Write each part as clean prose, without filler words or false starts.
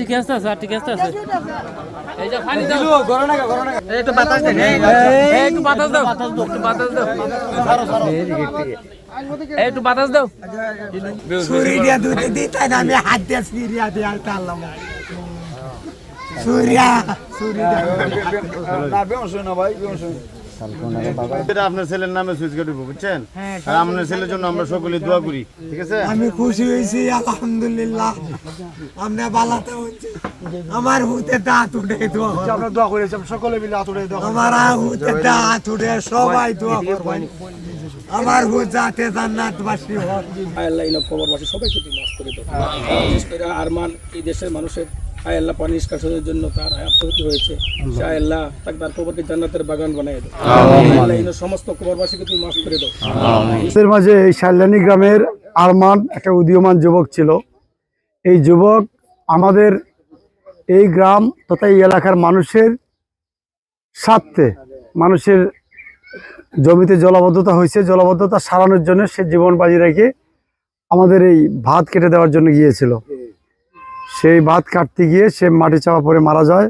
ঠিক আছে একটু বাতাস দেন, একটু বাতাস দাও, একটু বাতাস দাও। সূর্যা দুধ দিতে আমি হাত দিয়ে সিরিয়া দিয়ে আলতাম সূর্যা না বেমশো না ভাই বেমশো এটা আপনার ছেলের নামে সুইচ কেটে দিব বুঝছেন আর আপনার ছেলের জন্য আমরা সকলে দোয়া করি ঠিক আছে আমি খুশি হয়েছি আলহামদুলিল্লাহ আমরা বালাতে হচ্ছে আমার হুতে দাঁত উঠে দোয়া আমরা দোয়া করি সকলে মিলে হাত উঠে দোয়া আমার হুতে দাঁত উঠে সবাই দোয়া করবেন আমার হুত যাতে জান্নাতবাসী হয় আল্লাহ ইনা কবরবাসী সবাইকে তুমি মাফ করে দাও বিশেষ করে আরমান এই দেশের মানুষের আল্লাহ পানি নিষ্কাশনের জন্য তার আত্মহত্যা হয়েছে সে আল্লাহ তাকে তার কবরকে জান্নাতের বাগান বানিয়ে দাও আল্লাহ ইনা সমস্ত কবরবাসীকে তুমি মাফ করে দাও। এর মাঝে এই শাল্যানি গ্রামের আরমান একটা উদীয়মান যুবক ছিল। এই যুবক আমাদের এই গ্রাম তথা এই এলাকার মানুষের স্বার্থে মানুষের জমিতে জলাবদ্ধতা হয়েছে, জলাবদ্ধতা সারানোর জন্য সে জীবন বাজি রেখে আমাদের এই ভাত কেটে দেওয়ার জন্য গিয়েছিল। সেই ভাত কাটতে গিয়ে সে মাটি চাপা পড়ে মারা যায়।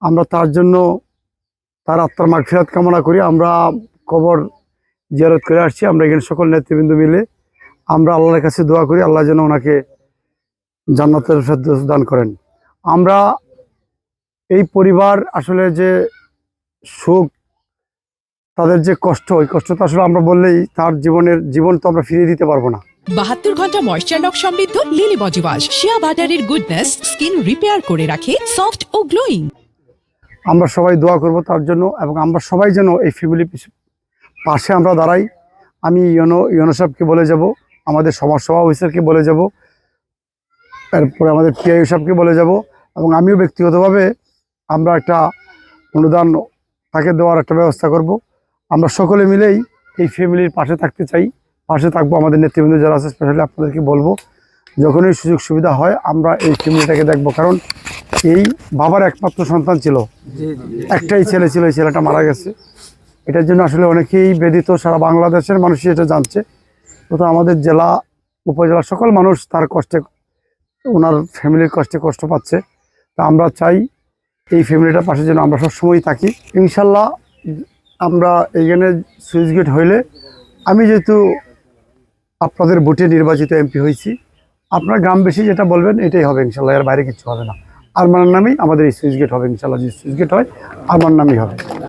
আমরা তার জন্য তার আত্মার মাগফিরাত কামনা করি। আমরা কবর জিয়ারত করে আসছি। আমরা এখানে সকল নেতৃবৃন্দ মিলে আমরা আল্লাহর কাছে দোয়া করি আল্লাহ যেন ওনাকে জান্নাতের ফেরদৌস দান করেন। আমরা এই পরিবার আসলে যে সুখ তাদের যে কষ্ট, ওই কষ্টটা আসলে আমরা বললেই তার জীবন তো আমরা ফিরিয়ে দিতে পারবো না। 72 ঘন্টা ময়েশ্চার লক সমৃদ্ধ লিলি বডি ওয়াশ শিয়া বাটারের গুডনেস স্কিন রিপেয়ার করে রাখে সফট ও গ্লোয়িং। আমরা সবাই দোয়া করব তার জন্য এবং আমরা সবাই যেন এই ফ্যামিলি পাশে আমরা দাঁড়াই। আমি ইউনো সাহেবকে বলে যাব, আমাদের সমাজসভা অফিসারকে বলে যাব, এরপরে আমাদের পিআইও সাহেবকে বলে যাব এবং আমিও ব্যক্তিগতভাবে আমরা একটা অনুদান তাকে দেওয়ার একটা ব্যবস্থা করব। আমরা সকলে মিলেই এই ফ্যামিলির পাশে থাকতে চাই, পাশে থাকবো। আমাদের নেতৃবৃন্দ যারা আছে স্পেশালি আপনাদেরকে বলবো যখনই সুযোগ সুবিধা হয় আমরা এই ফ্যামিলিটাকে দেখবো, কারণ এই বাবার একমাত্র সন্তান ছিল, একটাই ছেলে ছিল, এই ছেলেটা মারা গেছে। এটার জন্য আসলে অনেকেই ব্যথিত, সারা বাংলাদেশের মানুষই এটা জানছে। তো আমাদের জেলা উপজেলা সকল মানুষ তার কষ্টে, ওনার ফ্যামিলির কষ্ট পাচ্ছে। তা আমরা চাই এই ফ্যামিলিটার পাশে যেন আমরা সবসময় থাকি। ইনশাল্লাহ আমরা এইখানে সুইচ গেট হইলে, আমি যেহেতু আপনাদের ভোটে নির্বাচিত এমপি হয়েছি, আপনার গ্রামবাসী যেটা বলবেন এটাই হবে ইনশাল্লাহ, এর বাইরে কিছু হবে না। আরমানের নামেই আমাদের এই সুইচ গেট হবে ইনশাল্লাহ। যদি সুইচ গেট হয় আরমান নামেই হবে।